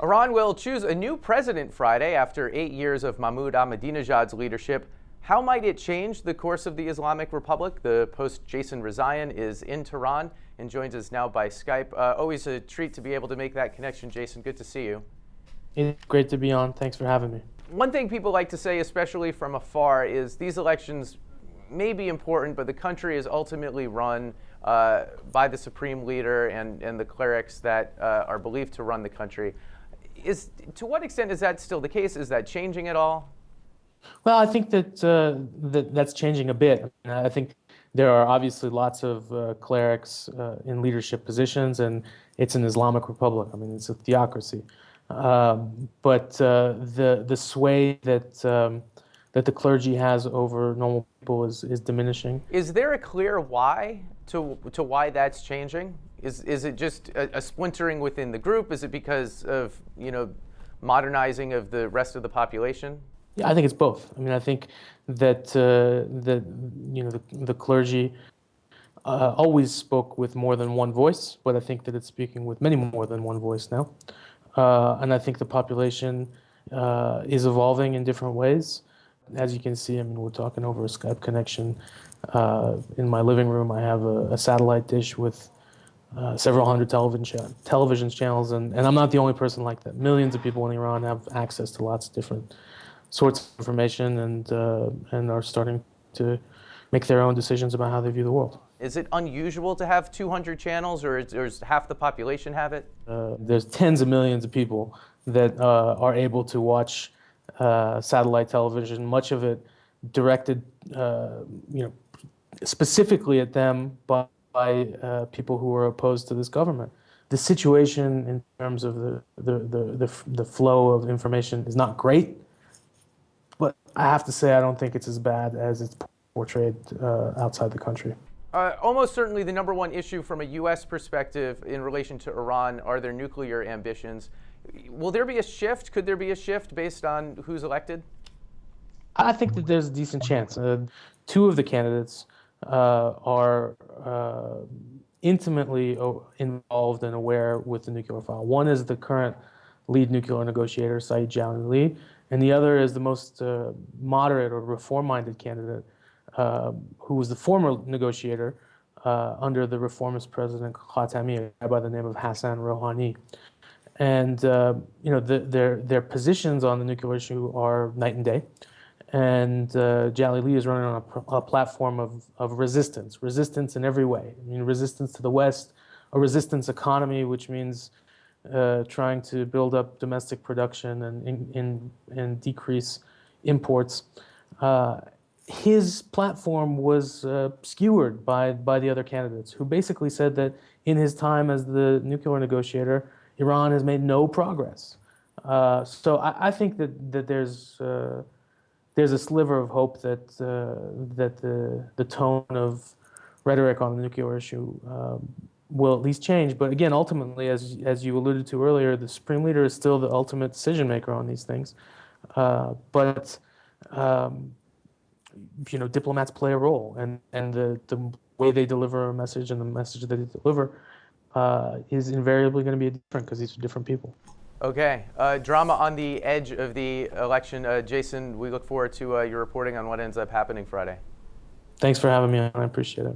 Iran will choose a new president Friday after 8 years of Mahmoud Ahmadinejad's leadership. How might it change the course of the Islamic Republic? The Post's Jason Rezaian is in Tehran and joins us now by Skype. Always a treat to be able to make that connection, Jason. Good to see you. It's great to be on. Thanks for having me. One thing people like to say, especially from afar, is these elections may be important, but the country is ultimately run by the supreme leader and the clerics that are believed to run the country. To what extent is that still the case? Is that changing at all? Well, I think that's changing a bit. I think there are obviously lots of clerics in leadership positions, and it's an Islamic republic. I mean, it's a theocracy. But the sway that the clergy has over normal people is diminishing. Is there a clear why to why that's changing? Is it just a splintering within the group? Is it because of modernizing of the rest of the population? Yeah, I think it's both. I mean, I think that the clergy always spoke with more than one voice, but I think that it's speaking with many more than one voice now. And I think the population is evolving in different ways. As you can see, I mean, we're talking over a Skype connection. In my living room, I have a satellite dish with several hundred television channels, and I'm not the only person like that. Millions of people in Iran have access to lots of different sorts of information and are starting to make their own decisions about how they view the world. Is it unusual to have 200 channels, or does half the population have it? There's tens of millions of people that are able to watch satellite television, much of it directed specifically at them by people who are opposed to this government. The situation in terms of the flow of information is not great, but I have to say I don't think it's as bad as it's portrayed outside the country. Almost certainly the number one issue from a U.S. perspective in relation to Iran are their nuclear ambitions. Will there be a shift? Could there be a shift based on who's elected? I think that there's a decent chance. Two of the candidates are intimately involved and aware with the nuclear file. One is the current lead nuclear negotiator, Saeed Jalili, and the other is the most moderate or reform-minded candidate, who was the former negotiator under the reformist president Khatami, a guy by the name of Hassan Rouhani. And their positions on the nuclear issue are night and day. And Jalili is running on a platform of resistance in every way. I mean, resistance to the West, a resistance economy, which means trying to build up domestic production and decrease imports. His platform was skewered by the other candidates, who basically said that in his time as the nuclear negotiator, Iran has made no progress. So I think that there's a sliver of hope that the tone of rhetoric on the nuclear issue will at least change. But again, ultimately, as you alluded to earlier, the supreme leader is still the ultimate decision maker on these things. But diplomats play a role, and the way they deliver a message and the message that they deliver is invariably going to be different because these are different people. Okay. Drama on the edge of the election. Jason, we look forward to your reporting on what ends up happening Friday. Thanks for having me on. I appreciate it.